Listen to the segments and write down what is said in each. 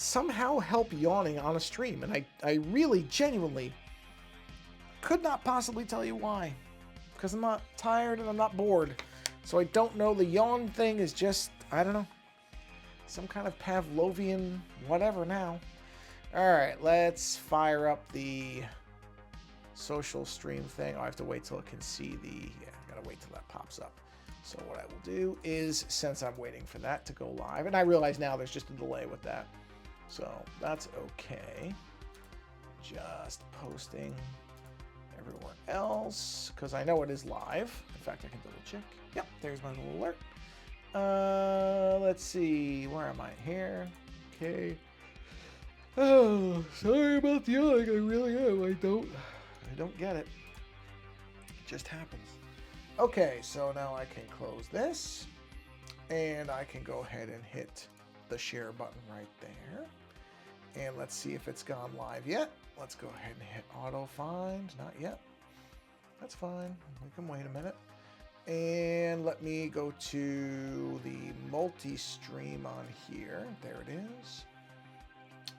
somehow help yawning on a stream. And I really, genuinely could not possibly tell you why. Because I'm not tired and I'm not bored. So I don't know. The yawn thing is just, I don't know, some kind of Pavlovian whatever now. All right, let's fire up the social stream thing. Oh, I have to wait till it can see the, yeah, I gotta wait till that pops up. So what I will do is, since I'm waiting for that to go live, and I realize now there's just a delay with that. So that's okay. Just posting everywhere else, because I know it is live. In fact, I can double check. Yep, there's my little alert. Let's see, where am I? Here. Okay. Oh, sorry about the yawning. I really am. I don't get it. It just happens. Okay, so now I can close this, and I can go ahead and hit the share button right there. And let's see if it's gone live yet. Let's go ahead and hit auto find. Not yet. That's fine. We can wait a minute. And let me go to the multi-stream on here. There it is.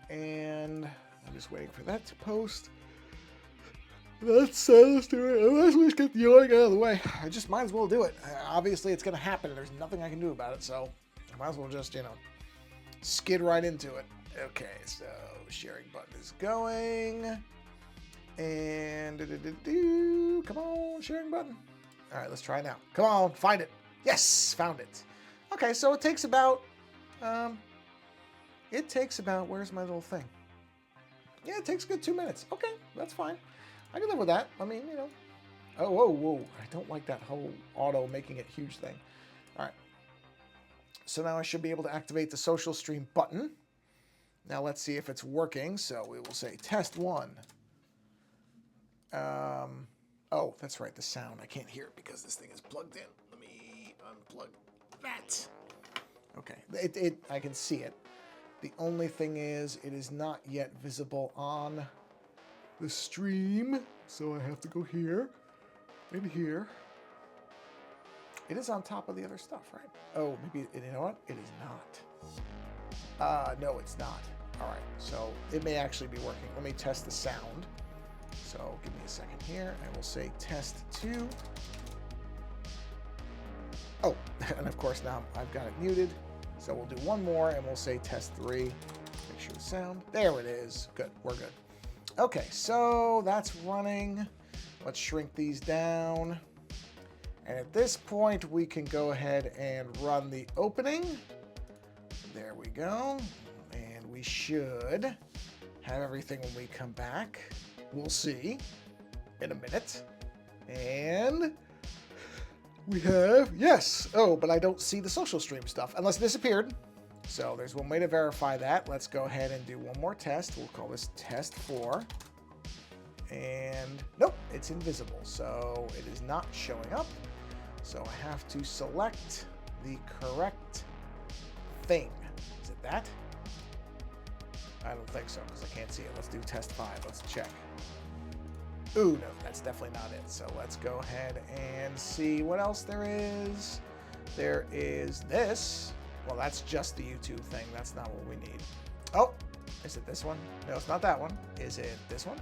And I'm just waiting for that to post. Let's do it. Let's just get the yawning out of the way. I just might as well do it. Obviously, it's going to happen. There's nothing I can do about it, so I might as well just, skid right into it. Okay, so sharing button is going. And come on, sharing button. All right, let's try it now. Come on, find it. Yes, found it. Okay, so it takes about, where's my little thing? Yeah, it takes a good 2 minutes. Okay, that's fine. I can live with that. I mean, Oh, whoa. I don't like that whole auto making it huge thing. All right. So now I should be able to activate the social stream button. Now let's see if it's working. So we will say test 1. Oh, that's right, the sound. I can't hear it because this thing is plugged in. Let me unplug that. Okay, I can see it. The only thing is, it is not yet visible on the stream, so I have to go here and here. It is on top of the other stuff, right? Oh, maybe, you know what? It is not. No, it's not. All right, so it may actually be working. Let me test the sound. So give me a second here, and we'll say test 2. Oh, and of course now I've got it muted. So we'll do one more, and we'll say test 3. Make sure the sound, there it is. Good, we're good. Okay, so that's running. Let's shrink these down. And at this point, we can go ahead and run the opening. There we go. And we should have everything when we come back. We'll see in a minute. And we have, yes. Oh, but I don't see the social stream stuff unless it disappeared. So there's one way to verify that. Let's go ahead and do one more test. We'll call this test 4. And nope, it's invisible. So it is not showing up. So I have to select the correct thing. Is it that? I don't think so because I can't see it. Let's do test 5. Let's check. Ooh, no, that's definitely not it. So let's go ahead and see what else there is. There is this. Well, that's just the YouTube thing. That's not what we need. Oh, is it this one? No, it's not that one. Is it this one?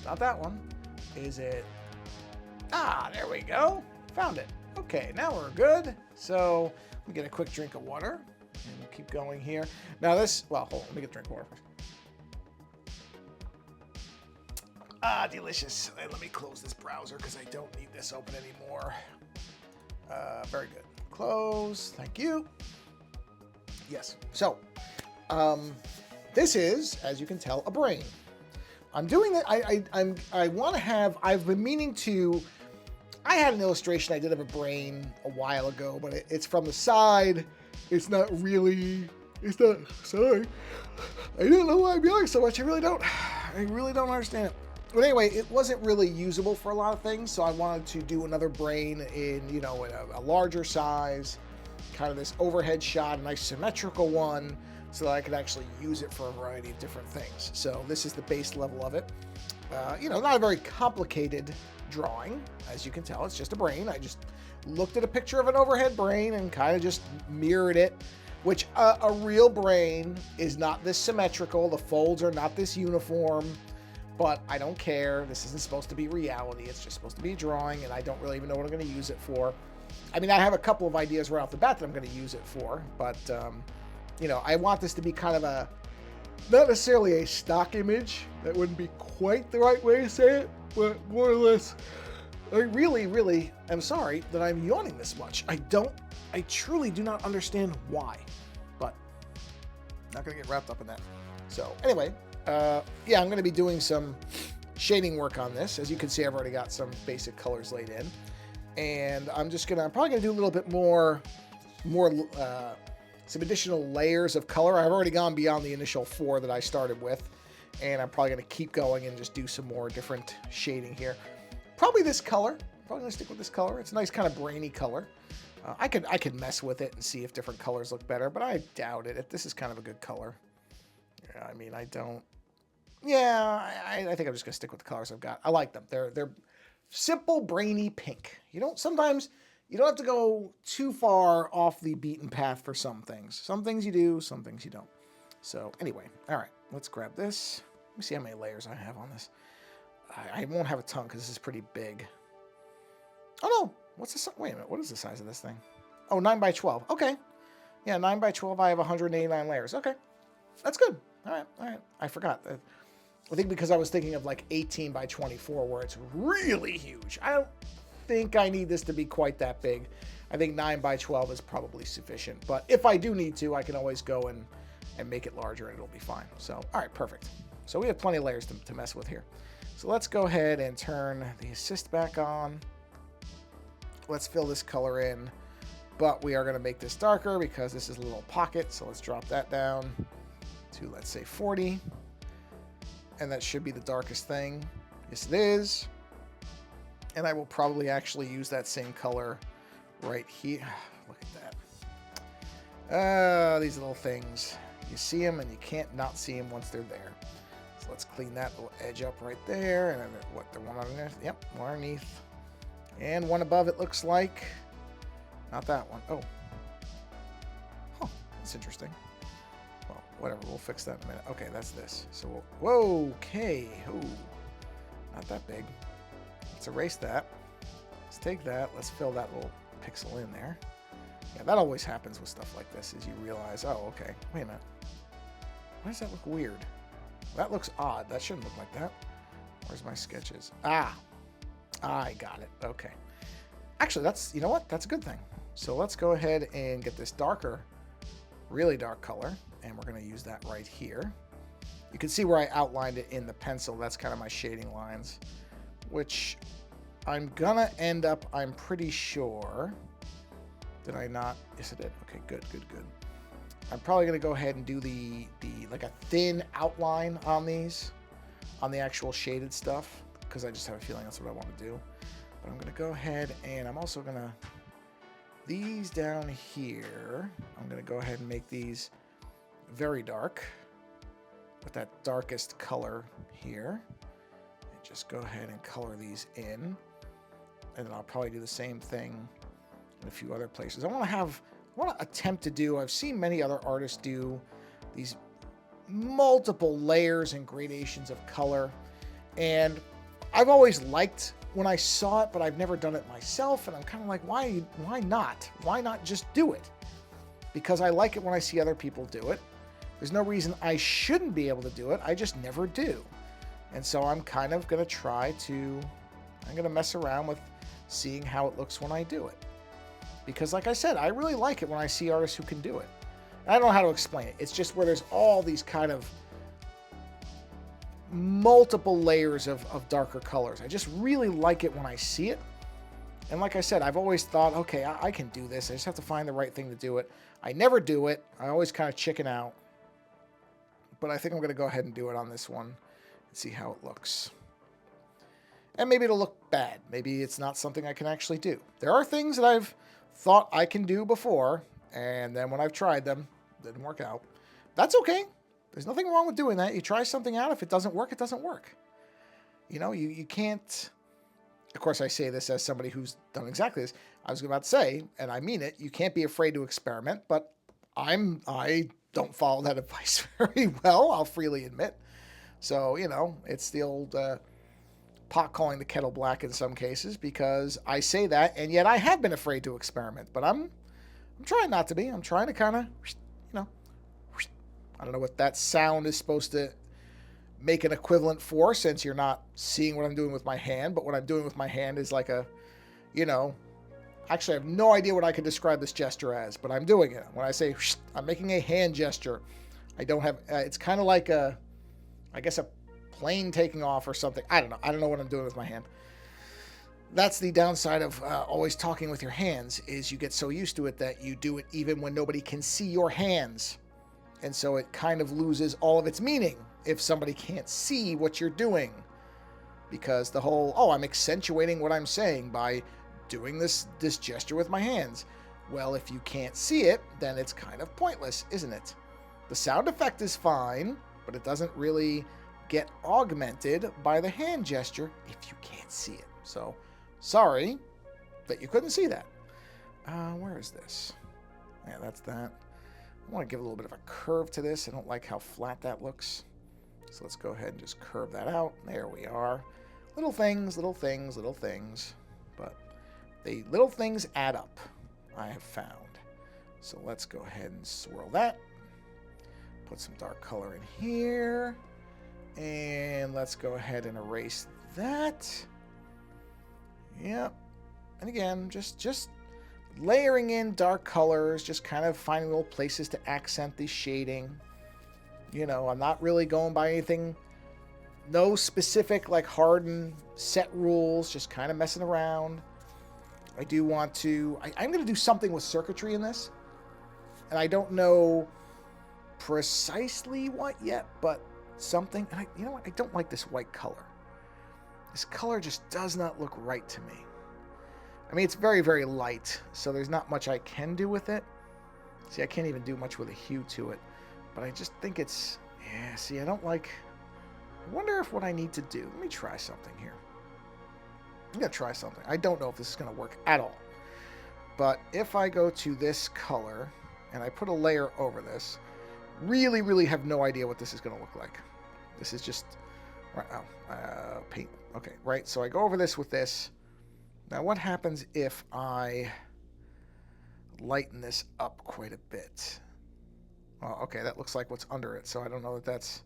Not that one. Is it? Ah, there we go. Found it. Okay, now we're good. So we get a quick drink of water. And we'll keep going here. Now this, well, hold on. Let me get a drink of water first. Ah, delicious. And let me close this browser because I don't need this open anymore. Very good. Close. Thank you. Yes. So, this is, as you can tell, a brain. I'm doing that. I want to have. I've been meaning to. I had an illustration I did of a brain a while ago, but it's from the side. It's not really. It's not. Sorry. I don't know why I'm yelling so much. I really don't understand it. But anyway, it wasn't really usable for a lot of things, so I wanted to do another brain in, in a larger size, kind of this overhead shot, a nice symmetrical one, so that I could actually use it for a variety of different things. So this is the base level of it. Not a very complicated drawing, as you can tell. It's just a brain. I just looked at a picture of an overhead brain and kind of just mirrored it which a real brain is not this symmetrical. The folds are not this uniform, but I don't care. This isn't supposed to be reality. It's just supposed to be a drawing, and I don't really even know what I'm going to use it for. I mean, I have a couple of ideas right off the bat that I'm going to use it for, but, you know, I want this to be kind of a, not necessarily a stock image. That wouldn't be quite the right way to say it, but more or less, I really am sorry that I'm yawning this much. I truly do not understand why, but not going to get wrapped up in that. So anyway, yeah, I'm going to be doing some shading work on this. As you can see, I've already got some basic colors laid in. And I'm probably going to do a little bit more, some additional layers of color. I've already gone beyond the initial 4 that I started with. And I'm probably going to keep going and just do some more different shading here. Probably this color. Probably going to stick with this color. It's a nice kind of brainy color. I could mess with it and see if different colors look better, but I doubt it. If this is kind of a good color. Yeah, I mean, I don't... Yeah, I think I'm just going to stick with the colors I've got. I like them. They're simple, brainy pink. Sometimes you don't have to go too far off the beaten path for some things. Some things you do, some things you don't. So anyway, all right, let's grab this. Let me see how many layers I have on this. I won't have a ton because this is pretty big. Oh no, wait a minute, what is the size of this thing? Oh, 9 by 12. Okay. Yeah, 9 by 12, I have 189 layers. Okay, that's good. All right. I forgot. I think because I was thinking of like 18 by 24 where it's really huge. I don't think I need this to be quite that big. I think 9 by 12 is probably sufficient. But if I do need to, I can always go and make it larger and it'll be fine. So, all right, perfect. So we have plenty of layers to mess with here. So let's go ahead and turn the assist back on. Let's fill this color in. But we are going to make this darker because this is a little pocket. So let's drop that down to, let's say, 40. And that should be the darkest thing. Yes, it is. And I will probably actually use that same color right here. Look at that. These little things. You see them and you can't not see them once they're there. So let's clean that little edge up right there. And then the one underneath? Yep, one underneath. And one above it looks like. Not that one. Oh. Huh, that's interesting. Well, whatever, we'll fix that in a minute. Okay, that's this. So whoa, okay. Ooh, not that big. Let's erase that. Let's take that. Let's fill that little pixel in there. Yeah, that always happens with stuff like this, is you realize, oh, okay, wait a minute. Why does that look weird? That looks odd. That shouldn't look like that. Where's my sketches? Ah, I got it. Okay. Actually, that's, you know what? That's a good thing. So let's go ahead and get this darker, really dark color. And we're going to use that right here. You can see where I outlined it in the pencil. That's kind of my shading lines, which I'm going to end up, I'm pretty sure. Did I not? Yes, I did. Okay, good. I'm probably going to go ahead and do like a thin outline on these, on the actual shaded stuff, because I just have a feeling that's what I want to do. But I'm going to go ahead and I'm also going to, these down here, I'm going to go ahead and make these very dark with that darkest color here. And just go ahead and color these in. And then I'll probably do the same thing in a few other places. I want to attempt to do, I've seen many other artists do these multiple layers and gradations of color. And I've always liked when I saw it, but I've never done it myself. And I'm kind of like, why not? Why not just do it? Because I like it when I see other people do it. There's no reason I shouldn't be able to do it. I just never do. And so I'm kind of going to try to, I'm going to mess around with seeing how it looks when I do it. Because like I said, I really like it when I see artists who can do it. I don't know how to explain it. It's just where there's all these kind of multiple layers of darker colors. I just really like it when I see it. And like I said, I've always thought, okay, I can do this. I just have to find the right thing to do it. I never do it. I always kind of chicken out. But I think I'm going to go ahead and do it on this one and see how it looks. And maybe it'll look bad. Maybe it's not something I can actually do. There are things that I've thought I can do before, and then when I've tried them, it didn't work out. That's okay. There's nothing wrong with doing that. You try something out. If it doesn't work, it doesn't work. You know, you can't... Of course, I say this as somebody who's done exactly this. I was about to say, and I mean it, you can't be afraid to experiment, but I don't follow that advice very well, I'll freely admit. So, it's the old pot calling the kettle black in some cases, because I say that, and yet I have been afraid to experiment. But I'm trying not to be. I'm trying to kind of, know, I don't know what that sound is supposed to make an equivalent for, since you're not seeing what I'm doing with my hand. But what I'm doing with my hand is like a, actually I have no idea what I could describe this gesture as, but I'm doing it. When I say I'm making a hand gesture, I don't have, it's kind of like I guess a plane taking off or something. I don't know. I don't know what I'm doing with my hand. That's the downside of always talking with your hands, is you get so used to it that you do it even when nobody can see your hands. And so it kind of loses all of its meaning if somebody can't see what you're doing. Because the whole, I'm accentuating what I'm saying by doing this gesture with my hands. Well, if you can't see it, then it's kind of pointless, isn't it? The sound effect is fine, but it doesn't really get augmented by the hand gesture if you can't see it. So, sorry that you couldn't see that. Where is this? Yeah, that's that. I want to give a little bit of a curve to this. I don't like how flat that looks. So let's go ahead and just curve that out. There we are. Little things, little things, little things. But the little things add up, I have found. So let's go ahead and swirl that. Put some dark color in here. And let's go ahead and erase that. Yep. And again, just layering in dark colors, just kind of finding little places to accent the shading. I'm not really going by anything, no specific like hard and set rules, just kind of messing around. I do want to, I'm going to do something with circuitry in this. And I don't know precisely what yet, but something. And you know what? I don't like this white color. This color just does not look right to me. I mean, it's very, very light, so there's not much I can do with it. See, I can't even do much with a hue to it. But I just think it's, see, I don't like, I wonder if what I need to do, let me try something here. I'm going to try something. I don't know if this is going to work at all. But if I go to this color, and I put a layer over this, really, really have no idea what this is going to look like. This is just, paint. Okay, right, so I go over this with this. Now, what happens if I lighten this up quite a bit? Well, okay, that looks like what's under it, so I don't know that that's...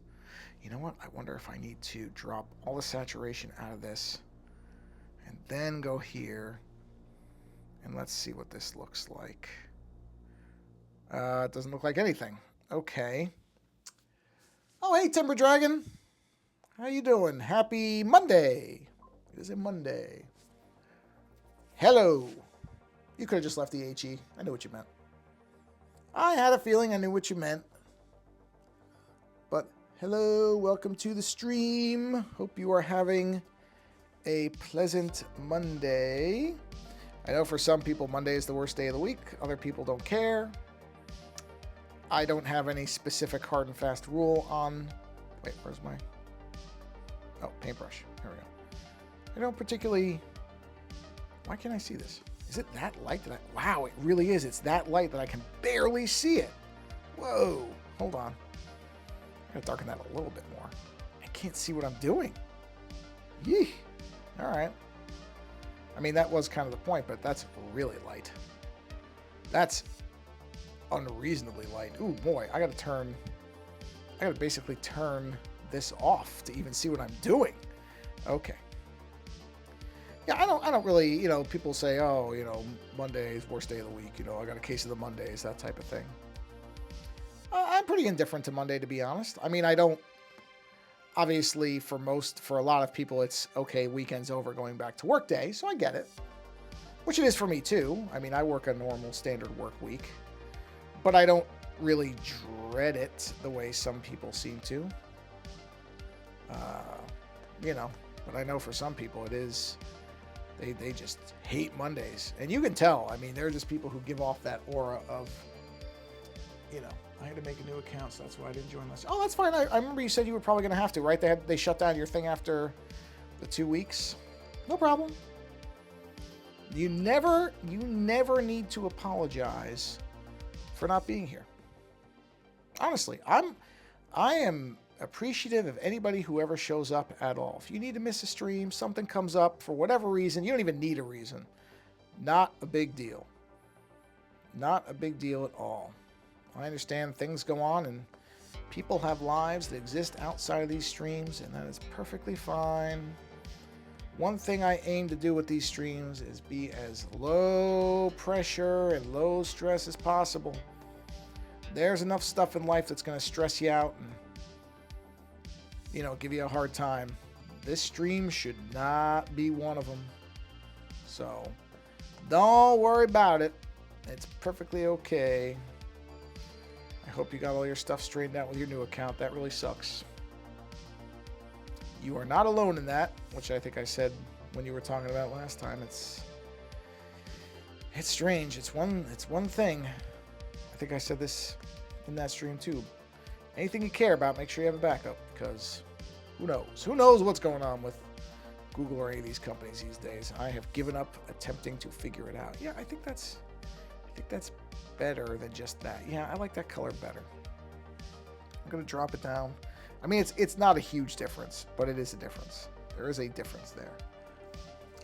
You know what? I wonder if I need to drop all the saturation out of this and then go here, and let's see what this looks like. It doesn't look like anything. Okay. Oh, hey, Timber Dragon. How you doing? Happy Monday. It is a Monday. Hello. You could have just left the HE. I knew what you meant. I had a feeling I knew what you meant. But hello, welcome to the stream. Hope you are having a pleasant Monday. I know for some people Monday is the worst day of the week. Other people don't care. I don't have any specific hard and fast rule on... Wait, where's my... Oh, paintbrush. Here we go. I don't particularly... Why can't I see this? Is it that light that I... Wow, it really is. It's that light that I can barely see it. Whoa. Hold on. I'm going to darken that a little bit more. I can't see what I'm doing. Yee. All right. I mean, that was kind of the point, but that's really light. That's unreasonably light. Ooh, boy. I got to basically turn this off to even see what I'm doing. Okay. Yeah, I don't really, people say, oh, Monday is worst day of the week. I got a case of the Mondays, that type of thing. I'm pretty indifferent to Monday, to be honest. I mean, I don't, obviously, for a lot of people, it's, okay, weekend's over, going back to work day, so I get it. Which it is for me, too. I mean, I work a normal standard work week. But I don't really dread it the way some people seem to. But I know for some people it is... They just hate Mondays. And you can tell. I mean, they're just people who give off that aura of, I had to make a new account, so that's why I didn't join last. Oh, that's fine. I remember you said you were probably going to have to, right? They shut down your thing after the 2 weeks. No problem. You never need to apologize for not being here. Honestly, I am appreciative of anybody who ever shows up at all. If you need to miss a stream, something comes up for whatever reason, you don't even need a reason. Not a big deal. Not a big deal at all. I understand things go on and people have lives that exist outside of these streams, and that is perfectly fine. One thing I aim to do with these streams is be as low pressure and low stress as possible. There's enough stuff in life that's going to stress you out and, you know, give you a hard time. This stream should not be one of them. So, don't worry about it. It's perfectly okay. I hope you got all your stuff straightened out with your new account. That really sucks. You are not alone in that, which I think I said when you were talking about last time. It's strange. It's one thing. I think I said this in that stream too. Anything you care about, make sure you have a backup, because who knows? Who knows what's going on with Google or any of these companies these days? I have given up attempting to figure it out. Yeah, I think that's better than just that. Yeah, I like that color better. I'm gonna drop it down. I mean, it's not a huge difference, but it is a difference. There is a difference there.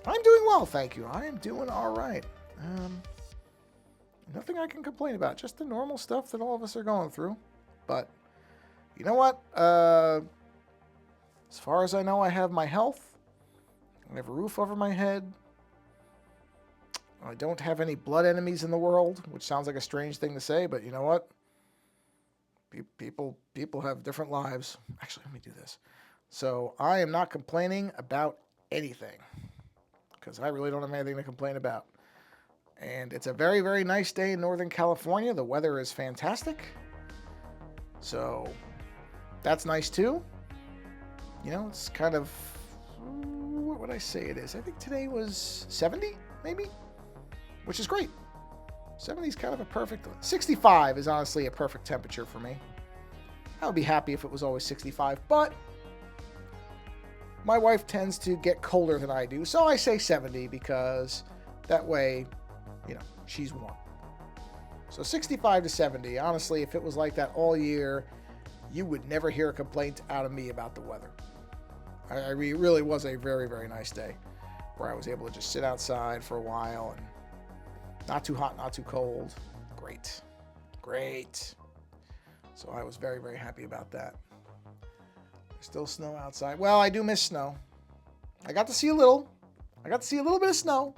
I'm doing well, thank you. I am doing all right. Nothing I can complain about. Just the normal stuff that all of us are going through. But you know what? As far as I know, I have my health. I have a roof over my head. I don't have any blood enemies in the world, which sounds like a strange thing to say, but you know what? People have different lives. Actually, let me do this. So I am not complaining about anything, because I really don't have anything to complain about. And it's a very, very nice day in Northern California. The weather is fantastic. So that's nice too. You know, it's kind of, what would I say it is? I think today was 70, maybe, which is great. 70 is kind of a perfect, 65 is honestly a perfect temperature for me. I would be happy if it was always 65, but my wife tends to get colder than I do, so I say 70 because that way, you know, she's warm. So 65 to 70, honestly, if it was like that all year, you would never hear a complaint out of me about the weather. It really was a very, very nice day where I was able to just sit outside for a while and not too hot, not too cold. Great. Great. So I was very, very happy about that. There's still snow outside. Well, I do miss snow. I got to see a little. I got to see a little bit of snow.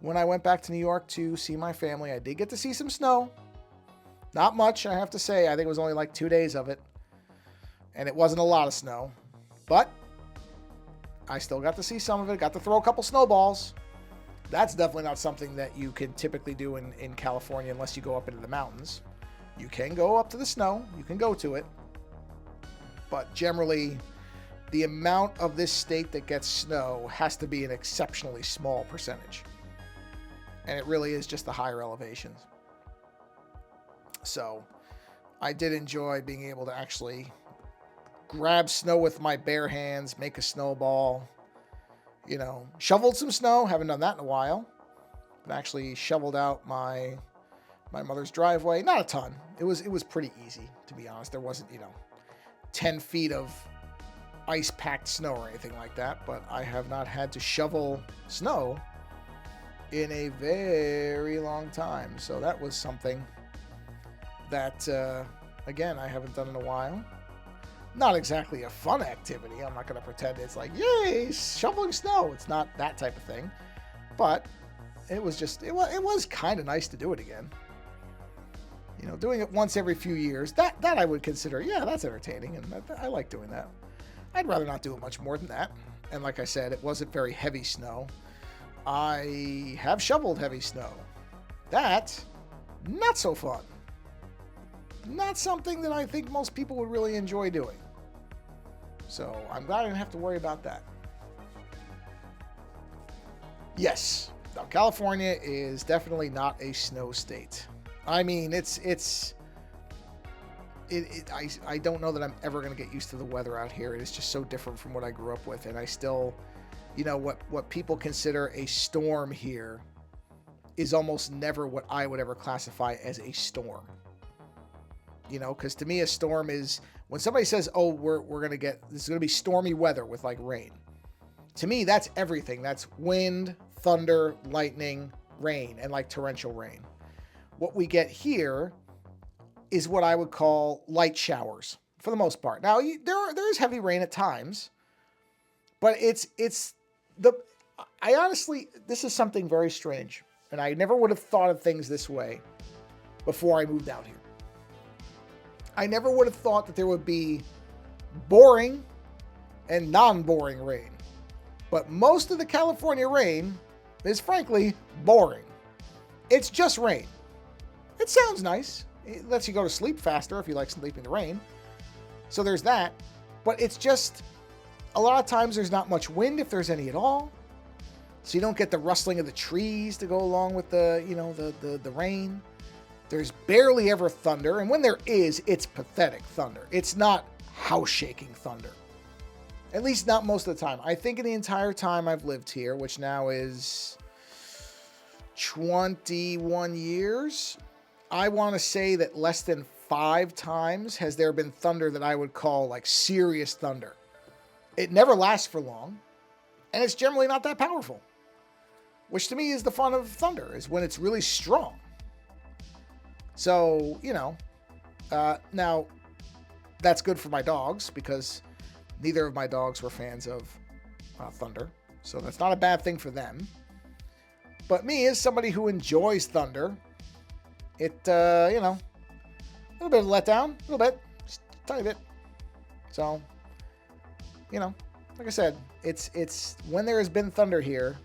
When I went back to New York to see my family, I did get to see some snow. Not much, I have to say. I think it was only like 2 days of it. And it wasn't a lot of snow. But I still got to see some of it. Got to throw a couple snowballs. That's definitely not something that you can typically do in California unless you go up into the mountains. You can go up to the snow. You can go to it. But generally, the amount of this state that gets snow has to be an exceptionally small percentage. And it really is just the higher elevations. So I did enjoy being able to actually grab snow with my bare hands, make a snowball. You know, shoveled some snow. Haven't done that in a while. But actually shoveled out my mother's driveway. Not a ton. It was pretty easy, to be honest. There wasn't, 10 feet of ice-packed snow or anything like that. But I have not had to shovel snow in a very long time. So that was something that, again, I haven't done in a while. Not exactly a fun activity. I'm not going to pretend it's like, yay, shoveling snow. It's not that type of thing. But it was just, it was kind of nice to do it again. Doing it once every few years, that I would consider, yeah, that's entertaining. And I like doing that. I'd rather not do it much more than that. And like I said, it wasn't very heavy snow. I have shoveled heavy snow. That, not so fun. Not something that I think most people would really enjoy doing. So I'm glad I didn't have to worry about that. Yes, now California is definitely not a snow state. I mean, I don't know that I'm ever going to get used to the weather out here. It is just so different from what I grew up with. And I still, what people consider a storm here is almost never what I would ever classify as a storm. You know, because to me, a storm is when somebody says, "Oh, we're gonna get this is gonna be stormy weather with like rain." To me, that's everything. That's wind, thunder, lightning, rain, and like torrential rain. What we get here is what I would call light showers for the most part. Now, there is heavy rain at times, but it's the I honestly, this is something very strange, and I never would have thought of things this way before I moved out here. I never would have thought that there would be boring and non-boring rain. But most of the California rain is frankly boring. It's just rain. It sounds nice. It lets you go to sleep faster if you like sleeping in the rain. So there's that. But it's just, a lot of times there's not much wind if there's any at all. So you don't get the rustling of the trees to go along with the, you know, the rain. There's barely ever thunder. And when there is, it's pathetic thunder. It's not house-shaking thunder. At least not most of the time. I think in the entire time I've lived here, which now is 21 years, I want to say that less than 5 times has there been thunder that I would call like serious thunder. It never lasts for long, and it's generally not that powerful. Which to me is the fun of thunder, is when it's really strong. So, you know, now that's good for my dogs because neither of my dogs were fans of thunder. So that's not a bad thing for them. But me, as somebody who enjoys thunder, it, you know, a little bit of letdown, a little bit, just a tiny bit. So, you know, like I said, it's when there has been thunder here,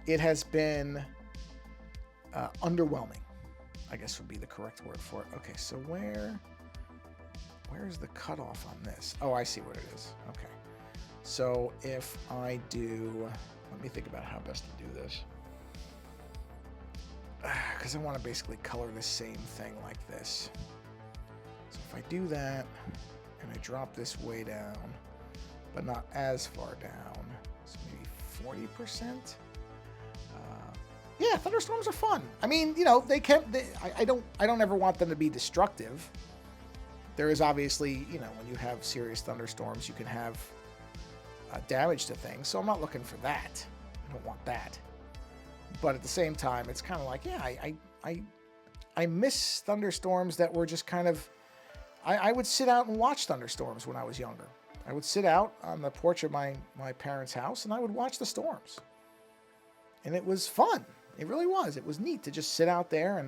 it has been underwhelming, I guess would be the correct word for it. Okay, so where's the cutoff on this? Oh, I see what it is. Okay. So if I do, let me think about how best to do this. Because I want to basically color the same thing like this. So if I do that, and I drop this way down, but not as far down, so maybe 40%. Yeah, thunderstorms are fun. I mean, you know, I don't ever want them to be destructive. There is obviously, you know, when you have serious thunderstorms, you can have damage to things. So I'm not looking for that. I don't want that. But at the same time, it's kind of like, yeah, I miss thunderstorms that were just kind of. I would sit out and watch thunderstorms when I was younger. I would sit out on the porch of my parents' house and I would watch the storms. And it was fun. It really was. It was neat to just sit out there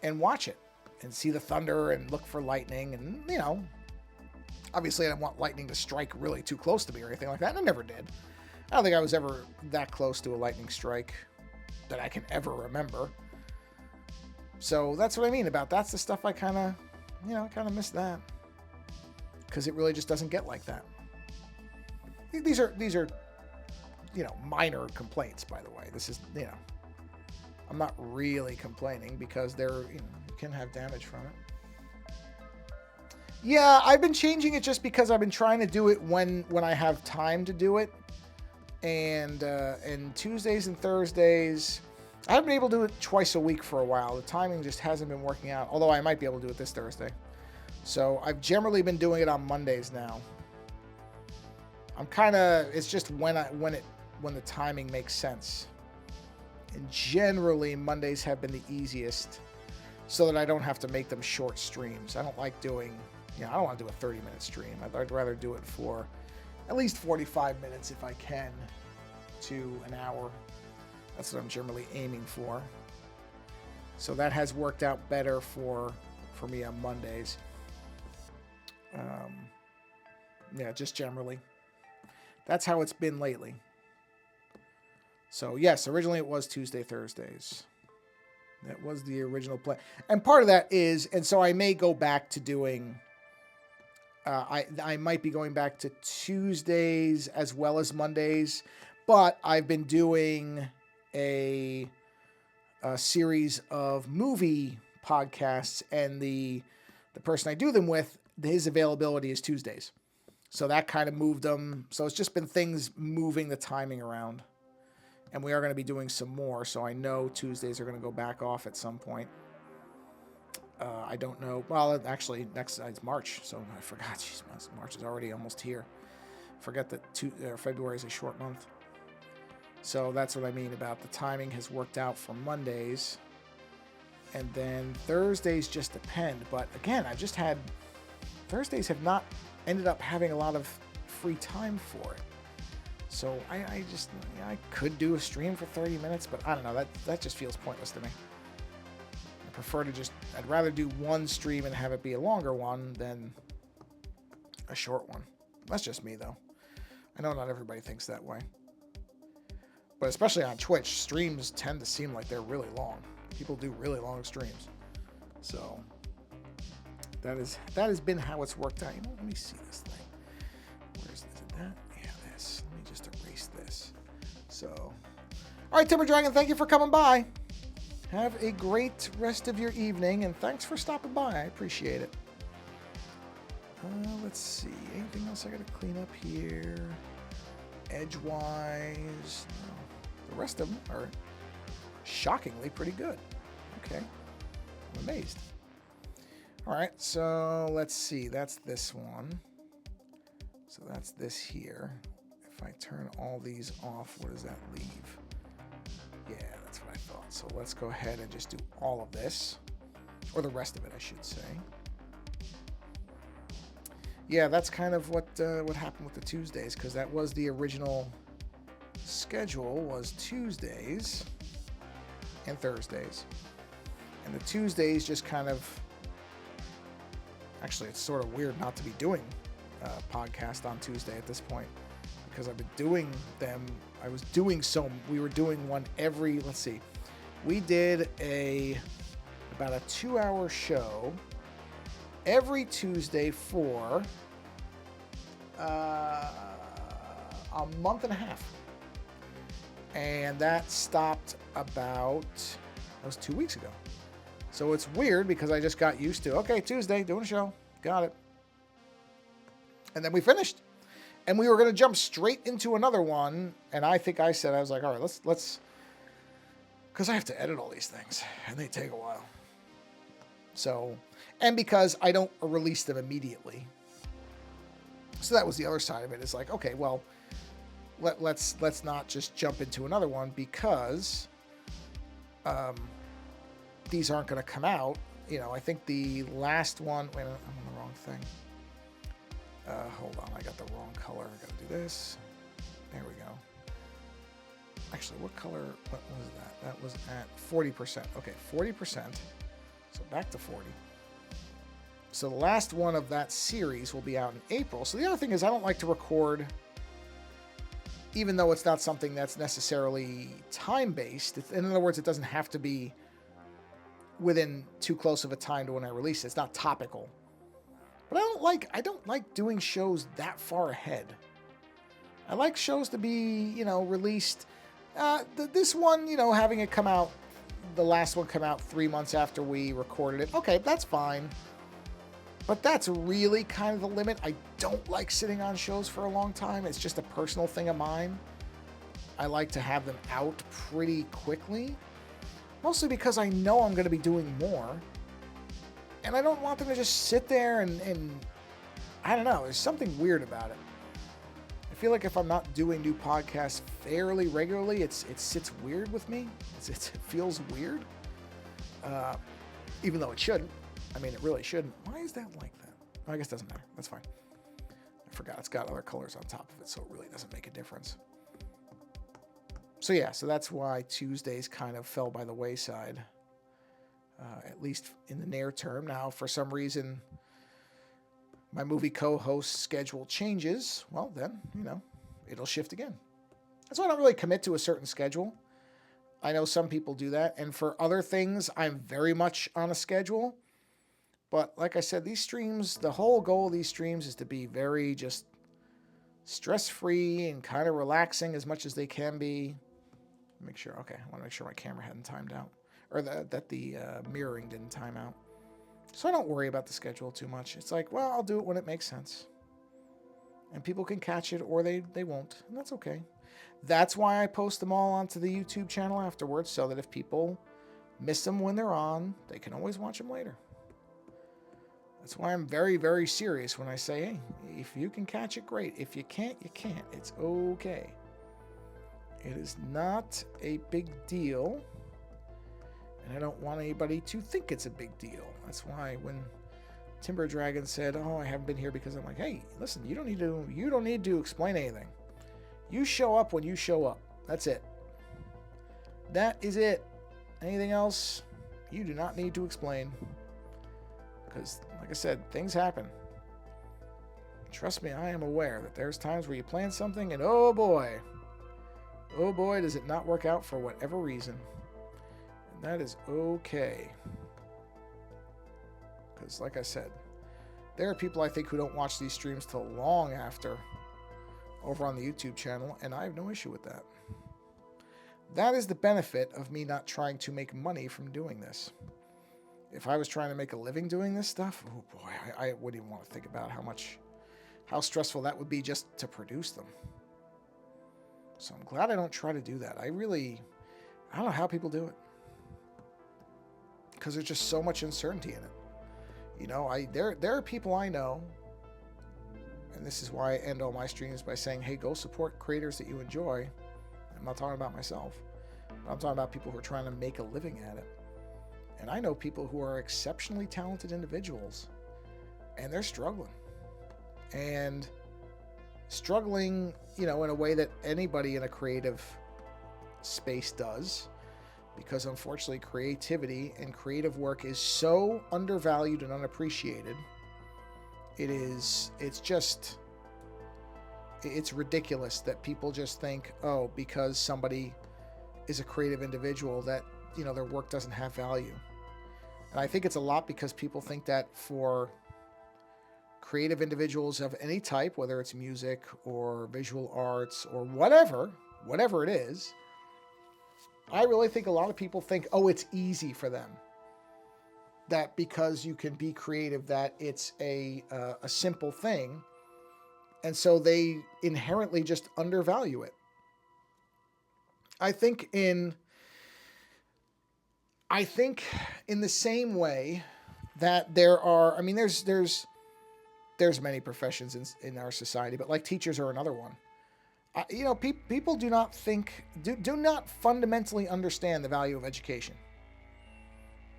and watch it and see the thunder and look for lightning. And, you know, obviously I didn't want lightning to strike really too close to me or anything like that. And I never did. I don't think I was ever that close to a lightning strike that I can ever remember. So that's what I mean about that's the stuff I kind of miss that. Because it really just doesn't get like that. These are, you know, minor complaints, by the way. This is, you know, I'm not really complaining because you can have damage from it. Yeah, I've been changing it just because I've been trying to do it when I have time to do it. And Tuesdays and Thursdays, I haven't been able to do it twice a week for a while. The timing just hasn't been working out, although I might be able to do it this Thursday. So I've generally been doing it on Mondays now. It's just when the timing makes sense. And generally, Mondays have been the easiest so that I don't have to make them short streams. I don't like doing, I don't want to do a 30-minute stream. I'd rather do it for at least 45 minutes if I can to an hour. That's what I'm generally aiming for. So that has worked out better for me on Mondays. Yeah, just generally. That's how it's been lately. So yes, originally it was Tuesday, Thursdays. That was the original plan. And part of that is, and so I may go back to doing, I might be going back to Tuesdays as well as Mondays, but I've been doing a series of movie podcasts, and the person I do them with, his availability is Tuesdays. So that kind of moved them. So it's just been things moving the timing around. And we are going to be doing some more, so I know Tuesdays are going to go back off at some point. I don't know. Well, actually, next it's March, so I forgot. Jeez, March is already almost here. Forget that February is a short month. So that's what I mean about the timing has worked out for Mondays. And then Thursdays just depend. But again, I've just had... Thursdays have not ended up having a lot of free time for it. So I could do a stream for 30 minutes, but I don't know. That just feels pointless to me. I prefer to I'd rather do one stream and have it be a longer one than a short one. That's just me, though. I know not everybody thinks that way. But especially on Twitch, streams tend to seem like they're really long. People do really long streams. So that has been how it's worked out. You know, let me see this thing. Where's that? Yeah, this. Let me just erase this. So, all right, Timber Dragon, thank you for coming by. Have a great rest of your evening, and thanks for stopping by. I appreciate it. Let's see. Anything else I got to clean up here? Edgewise. No. The rest of them are shockingly pretty good. Okay. I'm amazed. All right, so let's see. That's this one. So that's this here. If I turn all these off, what does that leave? Yeah, that's what I thought. So let's go ahead and just do all of this. Or the rest of it, I should say. Yeah, that's kind of what happened with the Tuesdays, because that was the original schedule, was Tuesdays and Thursdays. And the Tuesdays just kind of... Actually, it's sort of weird not to be doing a podcast on Tuesday at this point, because I've been doing them. We were doing one every... Let's see. We did about a 2-hour show every Tuesday for a month and a half. And that stopped that was 2 weeks ago. So it's weird because I just got used to, okay, Tuesday, doing a show. Got it. And then we finished. And we were going to jump straight into another one. And I think I was like, all right, let's, because I have to edit all these things. And they take a while. So, and because I don't release them immediately. So that was the other side of it. It's like, okay, well, let's not just jump into another one because these aren't going to come out. You know, I think the last one, wait a minute, I'm on the wrong thing. Hold on, I got the wrong color. I got to do this. There we go. Actually, what color, what was that? That was at 40%. Okay, 40%. So back to 40. So the last one of that series will be out in April. So the other thing is I don't like to record, even though it's not something that's necessarily time-based. In other words, it doesn't have to be within too close of a time to when I release it. It's not topical. But I don't like doing shows that far ahead. I like shows to be, released. This one, having it come out, the last one come out 3 months after we recorded it. Okay, that's fine. But that's really kind of the limit. I don't like sitting on shows for a long time. It's just a personal thing of mine. I like to have them out pretty quickly. Mostly because I know I'm going to be doing more. And I don't want them to just sit there and I don't know. There's something weird about it. I feel like if I'm not doing new podcasts fairly regularly, it sits weird with me. It feels weird. Even though it shouldn't. I mean, it really shouldn't. Why is that like that? Oh, I guess it doesn't matter. That's fine. I forgot. It's got other colors on top of it, so it really doesn't make a difference. So yeah, so that's why Tuesdays kind of fell by the wayside, at least in the near term. Now, for some reason, my movie co-host schedule changes. Well, then, it'll shift again. That's why I don't really commit to a certain schedule. I know some people do that. And for other things, I'm very much on a schedule. But like I said, these streams, the whole goal of these streams is to be very just stress-free and kind of relaxing as much as they can be. Make sure, okay, I want to make sure my camera hadn't timed out. Or that the mirroring didn't time out. So I don't worry about the schedule too much. It's like, well, I'll do it when it makes sense. And people can catch it or they won't. And that's okay. That's why I post them all onto the YouTube channel afterwards, so that if people miss them when they're on, they can always watch them later. That's why I'm very, very serious when I say, hey, if you can catch it, great. If you can't, you can't. It's okay. It is not a big deal. And I don't want anybody to think it's a big deal. That's why when Timber Dragon said, oh, I haven't been here because I'm like, hey, listen, you don't need to explain anything. You show up when you show up. That's it. That is it. Anything else, you do not need to explain. Because, like I said, things happen. Trust me, I am aware that there's times where you plan something and oh boy, does it not work out for whatever reason. And that is okay. Because, like I said, there are people I think who don't watch these streams till long after over on the YouTube channel, and I have no issue with that. That is the benefit of me not trying to make money from doing this. If I was trying to make a living doing this stuff, oh boy, I wouldn't even want to think about how stressful that would be just to produce them. So I'm glad I don't try to do that. I don't know how people do it. Because there's just so much uncertainty in it. You know, there are people I know, and this is why I end all my streams by saying, hey, go support creators that you enjoy. I'm not talking about myself, but I'm talking about people who are trying to make a living at it. And I know people who are exceptionally talented individuals, and they're struggling. And struggling, you know, in a way that anybody in a creative space does, because unfortunately creativity and creative work is so undervalued and unappreciated. It's ridiculous that people just think, oh, because somebody is a creative individual that, you know, their work doesn't have value. And I think it's a lot because people think that for creative individuals of any type, whether it's music or visual arts or whatever it is, I really think a lot of people think, oh, it's easy for them. That because you can be creative, that it's a simple thing. And so they inherently just undervalue it. I think in the same way that there are, I mean, there's many professions in our society, but like teachers are another one. You know, people do not fundamentally understand the value of education.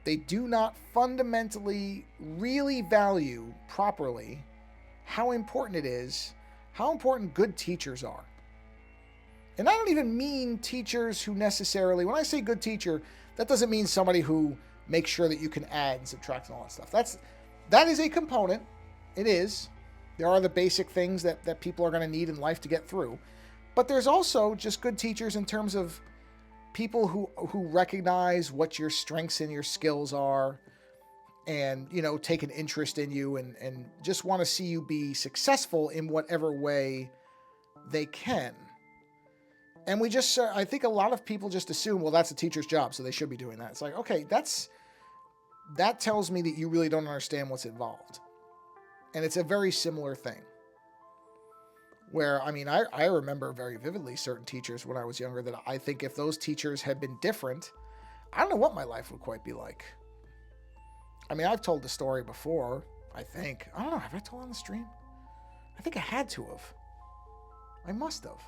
They do not fundamentally really value properly how important it is, how important good teachers are. And I don't even mean teachers who necessarily, when I say good teacher, that doesn't mean somebody who makes sure that you can add and subtract and all that stuff. That is a component. It is. There are the basic things that people are going to need in life to get through. But there's also just good teachers in terms of people who recognize what your strengths and your skills are and, you know, take an interest in you and just want to see you be successful in whatever way they can. And I think a lot of people just assume, well, that's a teacher's job, so they should be doing that. It's like, okay, that tells me that you really don't understand what's involved. And it's a very similar thing. Where, I mean, I remember very vividly certain teachers when I was younger that I think if those teachers had been different, I don't know what my life would quite be like. I mean, I've told the story before, I think. I don't know, have I told on the stream? I think I had to have. I must have.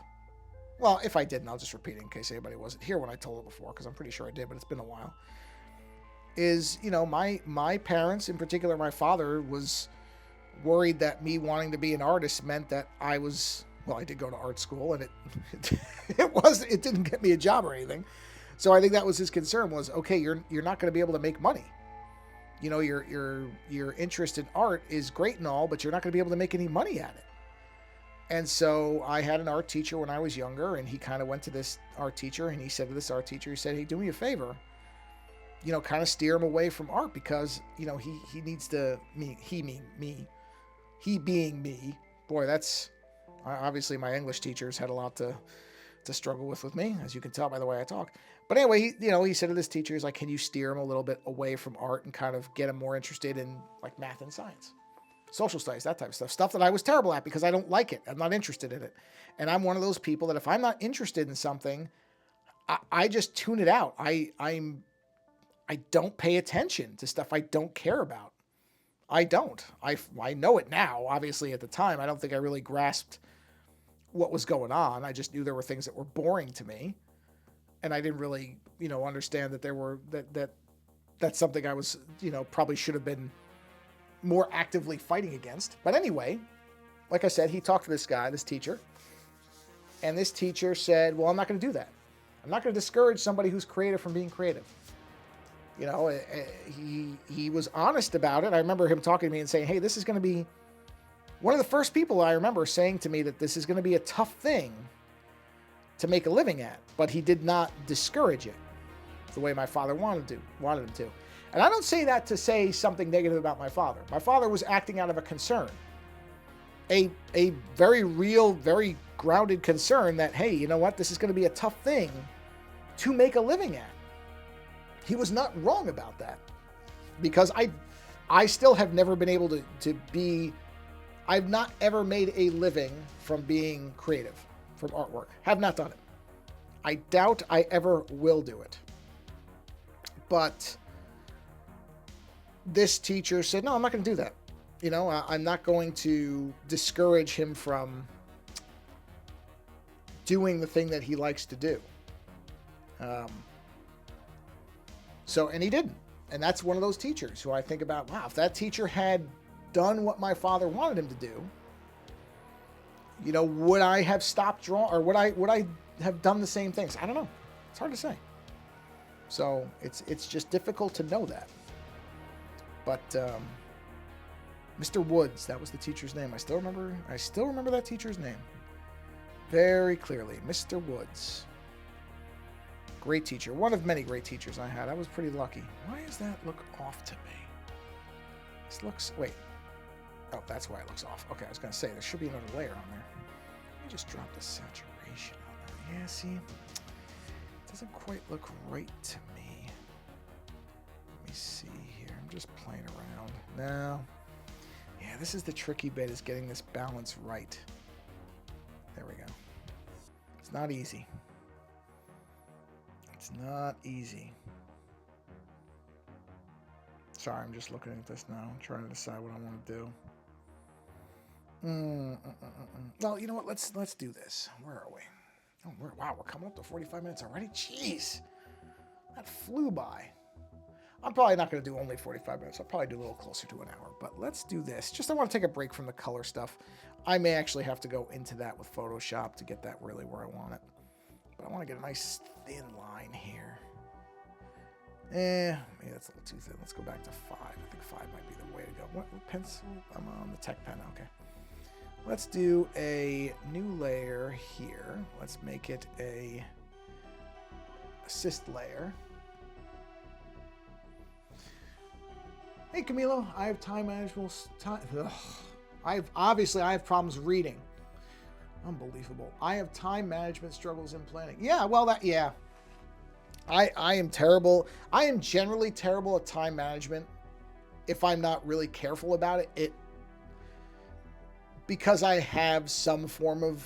Well, if I didn't, I'll just repeat it in case anybody wasn't here when I told it before, because I'm pretty sure I did, but it's been a while. Is, you know, my parents, in particular my father, was worried that me wanting to be an artist meant that I did go to art school, and it didn't get me a job or anything. So I think that was his concern was, okay, you're not going to be able to make money. You know, your interest in art is great and all, but you're not going to be able to make any money at it. And so I had an art teacher when I was younger, and he kind of went to this art teacher, and he said to this art teacher, he said, hey, do me a favor, you know, kind of steer him away from art because, you know, he needs to, he being me, boy, that's obviously my English teachers had a lot to struggle with me, as you can tell by the way I talk. But anyway, he said to this teacher, he's like, can you steer him a little bit away from art and kind of get him more interested in like math and science, social studies, that type of stuff that I was terrible at because I don't like it. I'm not interested in it. And I'm one of those people that if I'm not interested in something, I just tune it out. I don't pay attention to stuff I don't care about. I don't. I know it now. Obviously, at the time, I don't think I really grasped what was going on. I just knew there were things that were boring to me, and I didn't really, understand that there were that's something I was, probably should have been more actively fighting against. But anyway, like I said, he talked to this guy, this teacher, and this teacher said, "Well, I'm not going to do that. I'm not going to discourage somebody who's creative from being creative." He was honest about it. I remember him talking to me and saying, "Hey, this is going to be one of the first people I remember saying to me that this is going to be a tough thing to make a living at," but he did not discourage it the way my father wanted him to. And I don't say that to say something negative about my father. My father was acting out of a concern, a very real, very grounded concern that, hey, you know what, this is going to be a tough thing to make a living at. He was not wrong about that, because I still have never been able to be, I've not ever made a living from being creative, from artwork. Have not done it. I doubt I ever will do it. But this teacher said, "No, I'm not going to do that. I'm not going to discourage him from doing the thing that he likes to do." And he didn't. And that's one of those teachers who I think about, wow, if that teacher had done what my father wanted him to do, would I have stopped drawing, or would I have done the same things? I don't know. It's hard to say. So it's just difficult to know that. But Mr. Woods, that was the teacher's name. I still remember that teacher's name very clearly. Mr. Woods. Great teacher. One of many great teachers I had. I was pretty lucky. Why does that look off to me? This looks... Wait. Oh, that's why it looks off. Okay, I was going to say, there should be another layer on there. Let me just drop the saturation on that. Yeah, see? It doesn't quite look right to me. Let me see here. I'm just playing around. No. Yeah, this is the tricky bit, is getting this balance right. There we go. It's not easy. It's not easy. Sorry, I'm just looking at this now. I'm trying to decide what I want to do. Well, you know what? Let's do this. Where are we? Oh, wow, we're coming up to 45 minutes already? Jeez. That flew by. I'm probably not going to do only 45 minutes. I'll probably do a little closer to an hour. But let's do this. Just I want to take a break from the color stuff. I may actually have to go into that with Photoshop to get that really where I want it. But I want to get a nice thin line here. Maybe that's a little too thin. Let's go back to 5. I think 5 might be the way to go. What pencil? I'm on the Tech Pen. Okay. Let's do a new layer here. Let's make it a assist layer. Hey, Camilo. I have time management. I have problems reading. Unbelievable. I have time management struggles in planning. Yeah, well, yeah. I am terrible. I am generally terrible at time management if I'm not really careful about it. Because I have some form of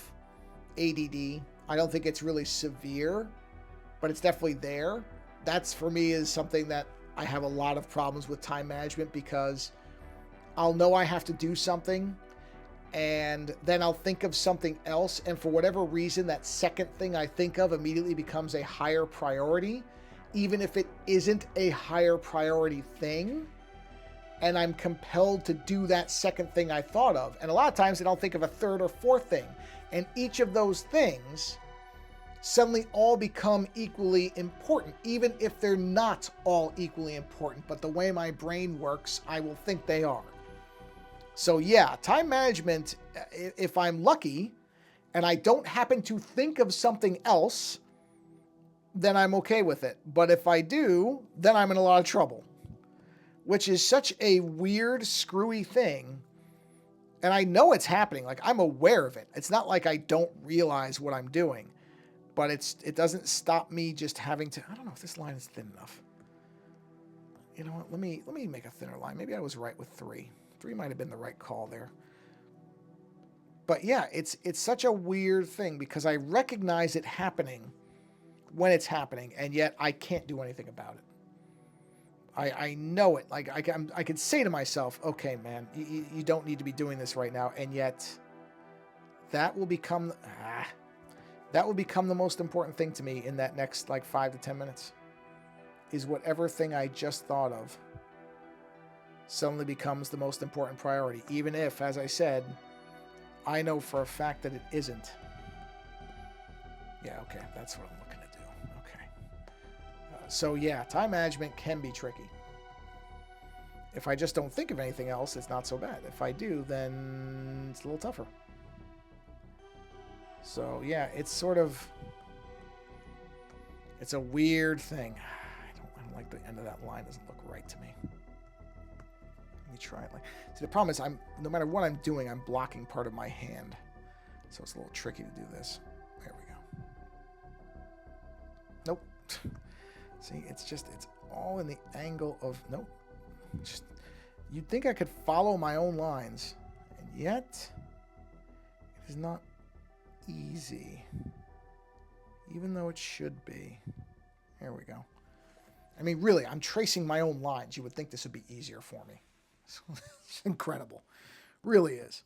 ADD, I don't think it's really severe, but it's definitely there. That's, for me, is something that I have a lot of problems with time management, because I'll know I have to do something, and then I'll think of something else, and for whatever reason, that second thing I think of immediately becomes a higher priority, even if it isn't a higher priority thing, and I'm compelled to do that second thing I thought of. And a lot of times I don't think of a third or fourth thing, and each of those things suddenly all become equally important, even if they're not all equally important, but the way my brain works, I will think they are. So yeah, time management, if I'm lucky and I don't happen to think of something else, then I'm okay with it. But if I do, then I'm in a lot of trouble, which is such a weird, screwy thing. And I know it's happening. Like, I'm aware of it. It's not like I don't realize what I'm doing, but it doesn't stop me just having to, I don't know if this line is thin enough. You know what? Let me make a thinner line. Maybe I was right with 3. 3 might have been the right call there. But yeah, it's such a weird thing, because I recognize it happening when it's happening, and yet I can't do anything about it. I know it. Like I could say to myself, okay, man, you don't need to be doing this right now. And yet that will become, the most important thing to me in that next like 5 to 10 minutes is whatever thing I just thought of suddenly becomes the most important priority. Even if, as I said, I know for a fact that it isn't. Yeah, okay, that's what I'm looking to do. Okay. So yeah, time management can be tricky. If I just don't think of anything else, it's not so bad. If I do, then it's a little tougher. So yeah, it's a weird thing. I don't like the end of that line. Doesn't look right to me. Let me try it. See, the problem is no matter what I'm doing, I'm blocking part of my hand. So it's a little tricky to do this. There we go. Nope. See, it's all in the angle of, nope. You'd think I could follow my own lines, and yet it is not easy, even though it should be. There we go. I mean, really, I'm tracing my own lines. You would think this would be easier for me. It's incredible. Really is.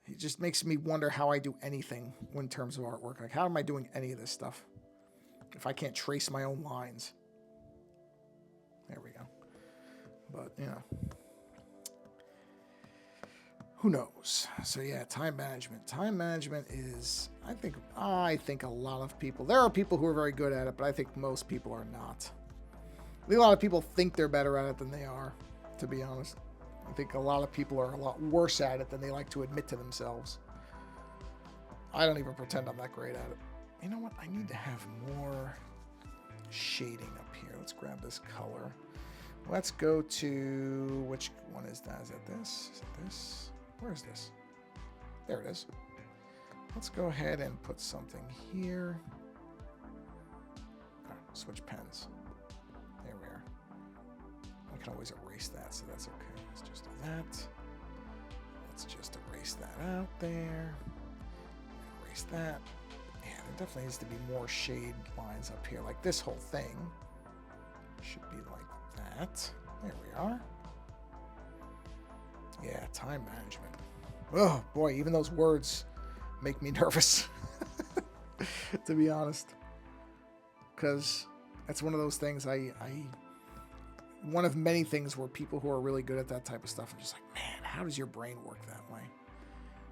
It just makes me wonder how I do anything in terms of artwork. Like, how am I doing any of this stuff if I can't trace my own lines? There we go. But, who knows? So yeah, time management. Time management is, I think a lot of people, there are people who are very good at it, but I think most people are not. I think a lot of people think they're better at it than they are, to be honest. I think a lot of people are a lot worse at it than they like to admit to themselves. I don't even pretend I'm that great at it. You know what? I need to have more shading up here. Let's grab this color. Let's go to, which one is that? Is that this? Is it this? Where is this? There it is. Let's go ahead and put something here. Oh, switch pens. There we are. I can always erase that, so that's okay. Let's just do that. Let's just erase that out there. Erase that. Yeah, there definitely needs to be more shade lines up here. Like this whole thing should be like that. There we are. Yeah, time management. Oh boy, even those words make me nervous, to be honest. Because that's one of those things one of many things where people who are really good at that type of stuff, I'm just like, man, how does your brain work that way?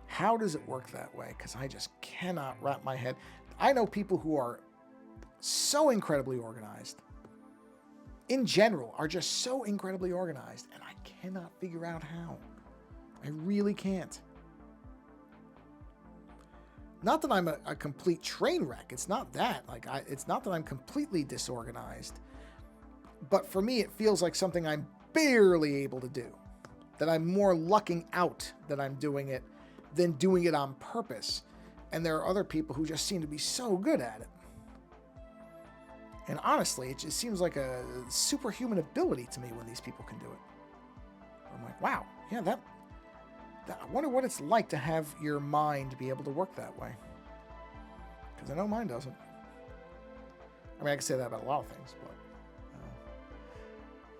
How does it work that way? Because I just cannot wrap my head. I know people who are so incredibly organized, in general, are just so incredibly organized, and I cannot figure out how. I really can't. Not that I'm a complete train wreck. It's not that. It's not that I'm completely disorganized. But for me, it feels like something I'm barely able to do. That I'm more lucking out that I'm doing it than doing it on purpose. And there are other people who just seem to be so good at it. And honestly, it just seems like a superhuman ability to me when these people can do it. I'm like, wow, yeah, I wonder what it's like to have your mind be able to work that way. Because I know mine doesn't. I mean, I can say that about a lot of things, but...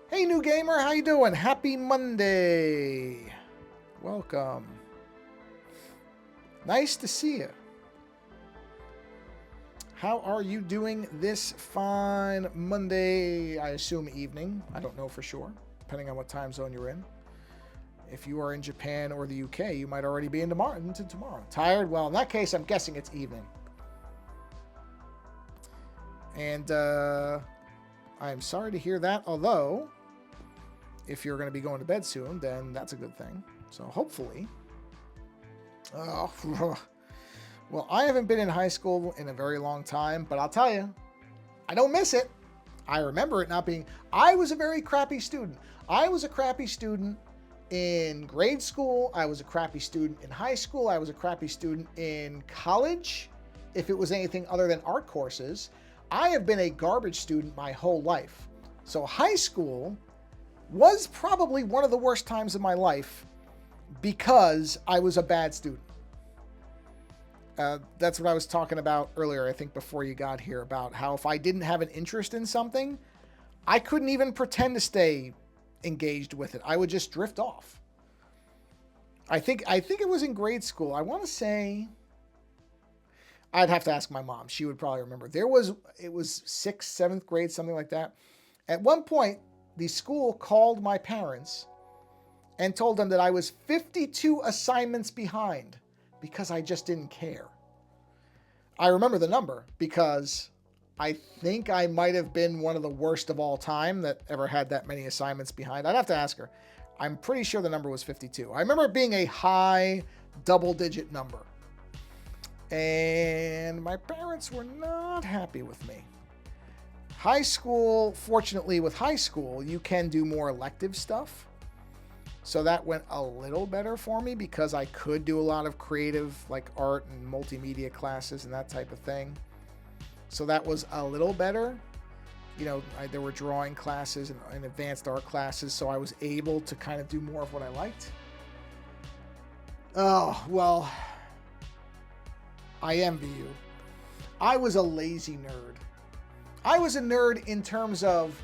Hey, new gamer, how you doing? Happy Monday. Welcome. Nice to see you. How are you doing this fine Monday, I assume evening? I don't know for sure, depending on what time zone you're in. If you are in Japan or the UK, you might already be into tomorrow. Tired? Well, in that case, I'm guessing it's evening. And I'm sorry to hear that, although if you're going to be going to bed soon, then that's a good thing. So hopefully... Well, I haven't been in high school in a very long time, but I'll tell you, I don't miss it. I remember it not being... I was a very crappy student. I was a crappy student in grade school. I was a crappy student in high school. I was a crappy student in college, if it was anything other than art courses. I have been a garbage student my whole life. So high school was probably one of the worst times of my life because I was a bad student. That's what I was talking about earlier, I think, before you got here, about how if I didn't have an interest in something, I couldn't even pretend to stay engaged with it. I would just drift off. I think it was in grade school. I want to say, I'd have to ask my mom. She would probably remember. It was 6th, 7th grade, something like that. At one point, the school called my parents and told them that I was 52 assignments behind because I just didn't care. I remember the number because I think I might have been one of the worst of all time that ever had that many assignments behind. I'd have to ask her. I'm pretty sure the number was 52. I remember it being a high double-digit number. And my parents were not happy with me. High school, fortunately with high school, you can do more elective stuff. So that went a little better for me because I could do a lot of creative, like art and multimedia classes and that type of thing. So that was a little better. You know, there were drawing classes and advanced art classes, so I was able to kind of do more of what I liked. Oh, well, I envy you. I was a lazy nerd. I was a nerd in terms of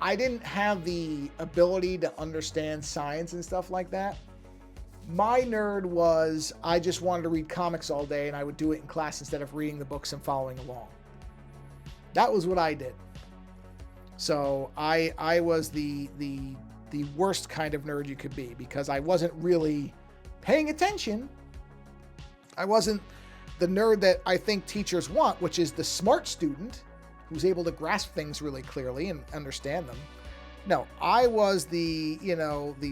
I didn't have the ability to understand science and stuff like that. My nerd was I just wanted to read comics all day and I would do it in class instead of reading the books and following along. That was what I did. So I was the worst kind of nerd you could be because I wasn't really paying attention. I wasn't the nerd that I think teachers want, which is the smart student who's able to grasp things really clearly and understand them. No, I was the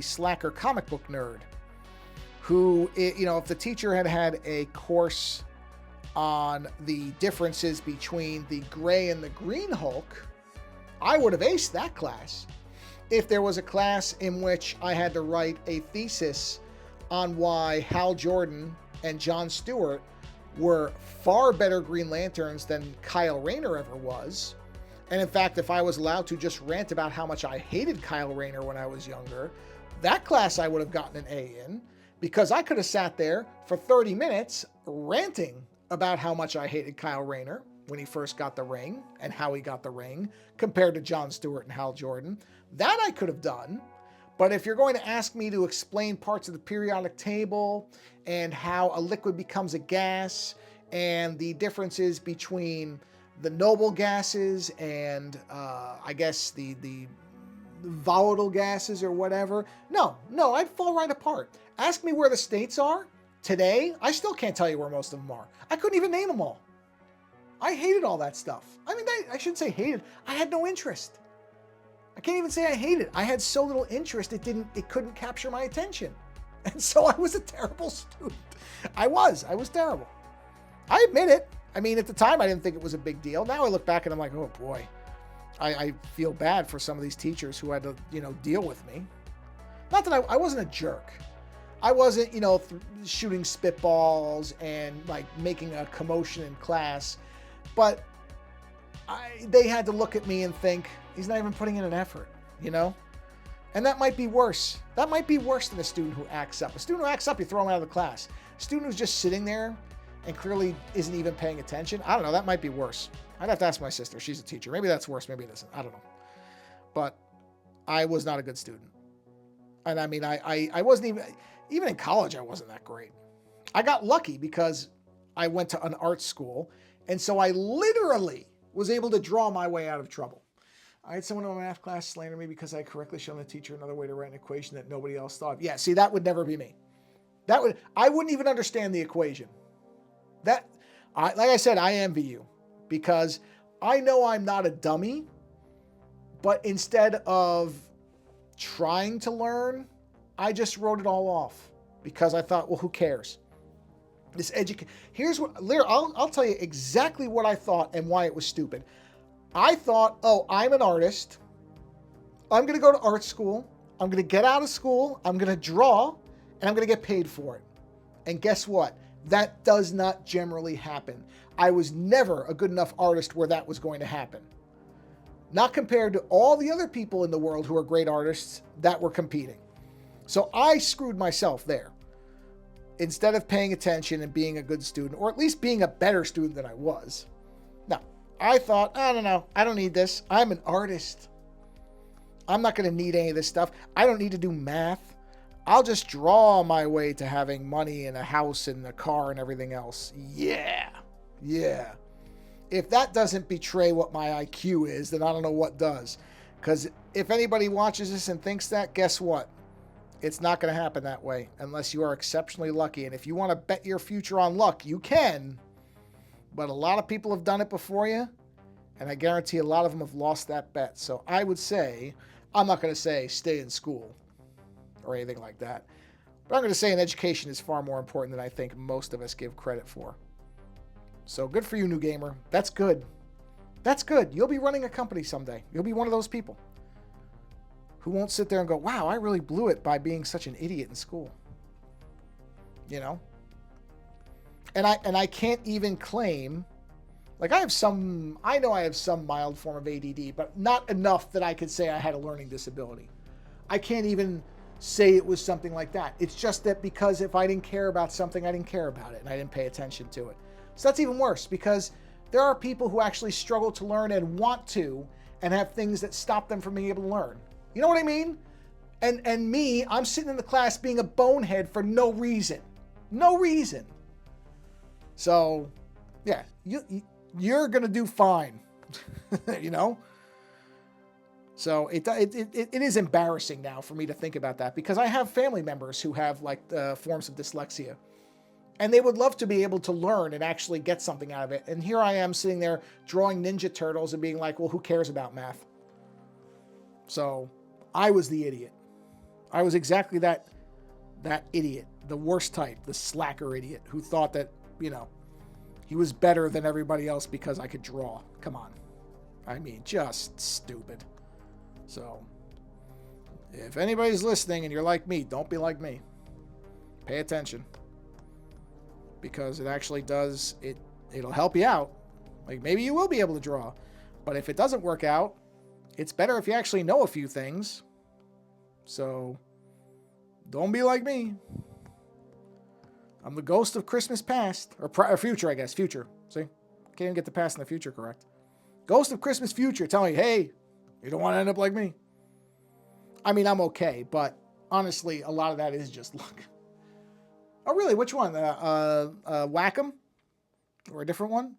slacker comic book nerd who, if the teacher had had a course on the differences between the gray and the green Hulk, I would have aced that class. If there was a class in which I had to write a thesis on why Hal Jordan and John Stewart were far better Green Lanterns than Kyle Rayner ever was. And in fact, if I was allowed to just rant about how much I hated Kyle Rayner when I was younger, that class I would have gotten an A in because I could have sat there for 30 minutes ranting about how much I hated Kyle Rayner when he first got the ring and how he got the ring compared to John Stewart and Hal Jordan. That I could have done. But if you're going to ask me to explain parts of the periodic table and how a liquid becomes a gas and the differences between the noble gases and I guess the volatile gases or whatever, no, I'd fall right apart. Ask me where the states are today. I still can't tell you where most of them are. I couldn't even name them all. I hated all that stuff. I mean, I shouldn't say hated. I had no interest. I can't even say I hated it. I had so little interest, it couldn't capture my attention. And so I was a terrible student. I was terrible. I admit it. I mean, at the time, I didn't think it was a big deal. Now I look back and I'm like, oh boy, I feel bad for some of these teachers who had to, deal with me. Not that I wasn't a jerk. I wasn't, shooting spitballs and like making a commotion in class, but they had to look at me and think, he's not even putting in an effort, And that might be worse. That might be worse than a student who acts up. A student who acts up, you throw him out of the class. A student who's just sitting there and clearly isn't even paying attention, I don't know, that might be worse. I'd have to ask my sister. She's a teacher. Maybe that's worse. Maybe it isn't. I don't know. But I was not a good student. And I mean, I wasn't even in college, I wasn't that great. I got lucky because I went to an art school. And so I literally was able to draw my way out of trouble. I had someone in my math class slander me because I correctly shown the teacher another way to write an equation that nobody else thought of. Yeah, see, that would never be me. I wouldn't even understand the equation. Like I said, I envy you because I know I'm not a dummy, but instead of trying to learn, I just wrote it all off because I thought, well, who cares? Here's what, I'll tell you exactly what I thought and why it was stupid. I thought, oh, I'm an artist. I'm going to go to art school. I'm going to get out of school. I'm going to draw and I'm going to get paid for it. And guess what? That does not generally happen. I was never a good enough artist where that was going to happen. Not compared to all the other people in the world who are great artists that were competing. So I screwed myself there. Instead of paying attention and being a good student, or at least being a better student than I was. No, I thought, I don't know, I don't need this. I'm an artist. I'm not going to need any of this stuff. I don't need to do math. I'll just draw my way to having money and a house and a car and everything else. Yeah. Yeah. If that doesn't betray what my IQ is, then I don't know what does. Because if anybody watches this and thinks that, guess what? It's not going to happen that way unless you are exceptionally lucky. And if you want to bet your future on luck, you can. But a lot of people have done it before you. And I guarantee a lot of them have lost that bet. So I would say, I'm not going to say stay in school or anything like that. But I'm going to say an education is far more important than I think most of us give credit for. So good for you, new gamer. That's good. That's good. You'll be running a company someday. You'll be one of those people who won't sit there and go, wow, I really blew it by being such an idiot in school. You know? And I can't even claim, like I know I have some mild form of ADD, but not enough that I could say I had a learning disability. I can't even say it was something like that. It's just that because if I didn't care about something, I didn't care about it and I didn't pay attention to it. So that's even worse because there are people who actually struggle to learn and want to and have things that stop them from being able to learn. You know what I mean? And me, I'm sitting in the class being a bonehead for no reason. No reason. So, yeah, you're going to do fine. You know? So it is embarrassing now for me to think about that because I have family members who have like forms of dyslexia. And they would love to be able to learn and actually get something out of it. And here I am sitting there drawing Ninja Turtles and being like, well, who cares about math? So I was the idiot. I was exactly that idiot, the worst type, the slacker idiot who thought that, you know, he was better than everybody else because I could draw. Come on. I mean, just stupid. So if anybody's listening and you're like me, don't be like me. Pay attention. Because it actually does, it'll help you out. Like maybe you will be able to draw. But if it doesn't work out, it's better if you actually know a few things. So don't be like me. I'm the ghost of Christmas past. Or future, I guess. Future. See? Can't even get the past and the future correct. Ghost of Christmas future telling you, hey, you don't want to end up like me. I mean, I'm okay. But honestly, a lot of that is just luck. Oh, really? Which one? Whack-'em? Or a different one?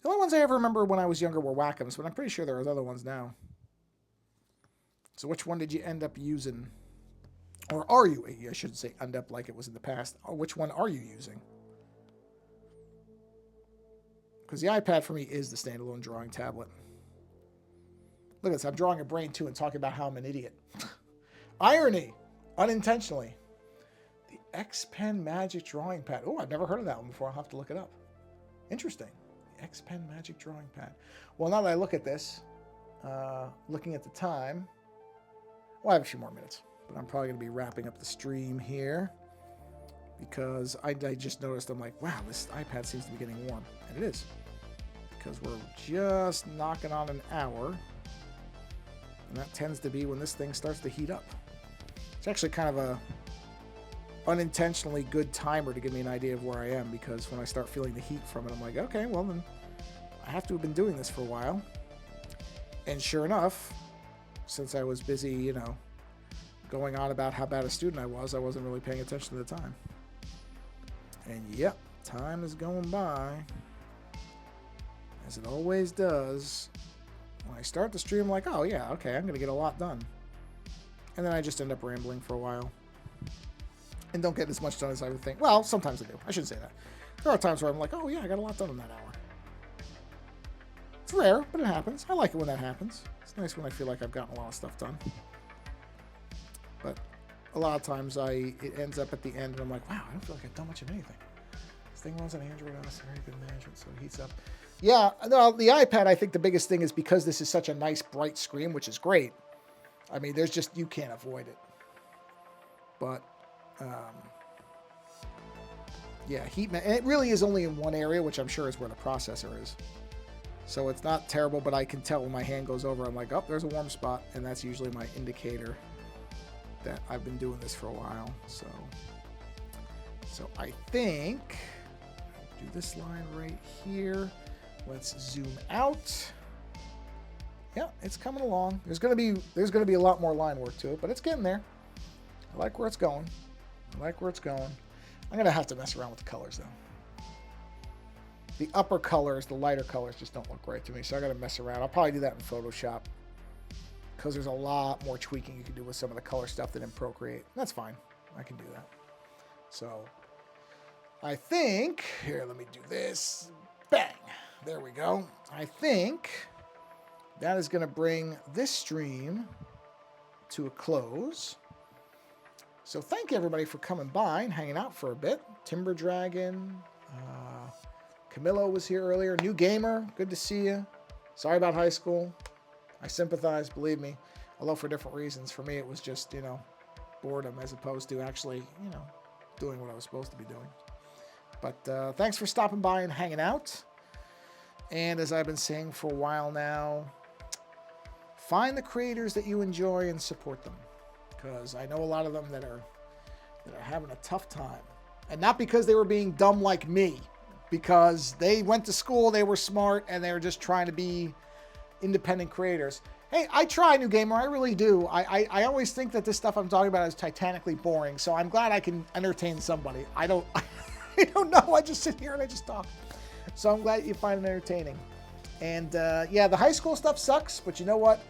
The only ones I ever remember when I was younger were Whack-'ems, but I'm pretty sure there are other ones now. So which one did you end up using? Or are you? I should say end up like it was in the past. Or which one are you using? Because the iPad for me is the standalone drawing tablet. Look at this. I'm drawing a brain too and talking about how I'm an idiot. Irony. Unintentionally. X Pen Magic Drawing Pad. Oh, I've never heard of that one before. I'll have to look it up. Interesting. The X Pen Magic Drawing Pad. Well, now that I look at this, looking at the time, well, I have a few more minutes, but I'm probably going to be wrapping up the stream here because I just noticed, I'm like, wow, this iPad seems to be getting warm. And it is, because we're just knocking on an hour, and that tends to be when this thing starts to heat up. It's actually kind of a unintentionally good timer to give me an idea of where I am, because when I start feeling the heat from it, I'm like, okay, well then I have to have been doing this for a while. And sure enough, since I was busy, you know, going on about how bad a student I wasn't really paying attention to the time. And yep, time is going by, as it always does. When I start the stream, I'm like, oh yeah, okay, I'm gonna get a lot done. And then I just end up rambling for a while. And don't get as much done as I would think. Well, sometimes I do. I shouldn't say that. There are times where I'm like, oh yeah, I got a lot done in that hour. It's rare, but it happens. I like it when that happens. It's nice when I feel like I've gotten a lot of stuff done. But a lot of times it ends up at the end and I'm like, wow, I don't feel like I've done much of anything. This thing runs on Android OS, very good management, so it heats up. Yeah, no, the iPad, I think the biggest thing is because this is such a nice bright screen, which is great. I mean, there's just, you can't avoid it. But yeah, and it really is only in one area, which I'm sure is where the processor is. So it's not terrible, but I can tell when my hand goes over, I'm like, oh, there's a warm spot, and that's usually my indicator that I've been doing this for a while. So I think I'll do this line right here. Let's zoom out. Yeah, it's coming along. There's gonna be a lot more line work to it, but it's getting there. I like where it's going. I like where it's going. I'm gonna have to mess around with the colors though. The upper colors, the lighter colors, just don't look right to me, so I gotta mess around. I'll probably do that in Photoshop because there's a lot more tweaking you can do with some of the color stuff than in Procreate. That's fine. I can do that. So I think here, let me do this. Bang! There we go. I think that is going to bring this stream to a close. So thank you everybody for coming by and hanging out for a bit. Timber Dragon, Camillo was here earlier. New Gamer, good to see you. Sorry about high school. I sympathize, believe me. Although for different reasons. For me, it was just, boredom as opposed to actually, doing what I was supposed to be doing. But thanks for stopping by and hanging out. And as I've been saying for a while now, find the creators that you enjoy and support them. Because I know a lot of them that are having a tough time. And not because they were being dumb like me. Because they went to school, they were smart, and they were just trying to be independent creators. Hey, I try, New Gamer, I really do. I always think that this stuff I'm talking about is titanically boring, so I'm glad I can entertain somebody. I don't know, I just sit here and I just talk. So I'm glad you find it entertaining. And yeah, the high school stuff sucks, but you know what?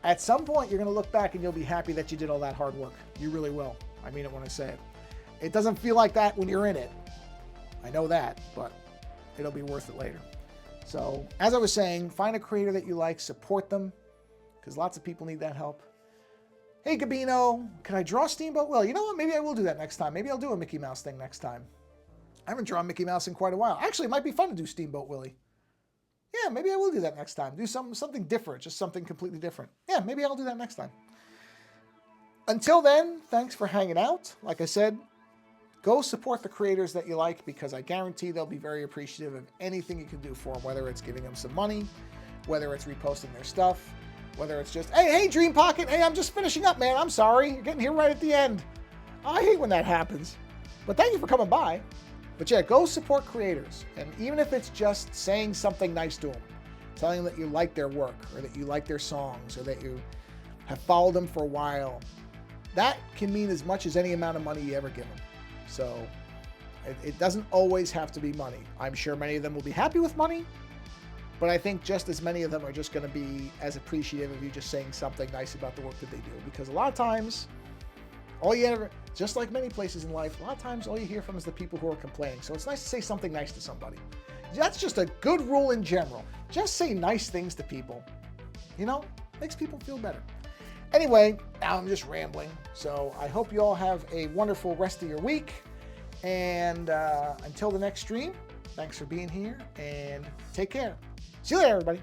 At some point, you're going to look back and you'll be happy that you did all that hard work. You really will. I mean it when I say it. It doesn't feel like that when you're in it. I know that, but it'll be worth it later. So, as I was saying, find a creator that you like, support them, because lots of people need that help. Hey, Gabino, can I draw Steamboat Willie? You know what? Maybe I will do that next time. Maybe I'll do a Mickey Mouse thing next time. I haven't drawn Mickey Mouse in quite a while. Actually, it might be fun to do Steamboat Willie. Yeah, maybe I will do that next time. Do something different, just something completely different. Yeah, maybe I'll do that next time. Until then, thanks for hanging out. Like I said, go support the creators that you like, because I guarantee they'll be very appreciative of anything you can do for them, whether it's giving them some money, whether it's reposting their stuff, whether it's just, hey, Dream Pocket, hey, I'm just finishing up, man. I'm sorry. You're getting here right at the end. I hate when that happens. But thank you for coming by. But yeah, go support creators. And even if it's just saying something nice to them, telling them that you like their work, or that you like their songs, or that you have followed them for a while, that can mean as much as any amount of money you ever give them. So it doesn't always have to be money. I'm sure many of them will be happy with money, but I think just as many of them are just going to be as appreciative of you just saying something nice about the work that they do. Because a lot of times, all you ever, just like many places in life, a lot of times all you hear from is the people who are complaining. So it's nice to say something nice to somebody. That's just a good rule in general. Just say nice things to people. Makes people feel better. Anyway, now I'm just rambling. So I hope you all have a wonderful rest of your week. And until the next stream, thanks for being here and take care. See you later, everybody.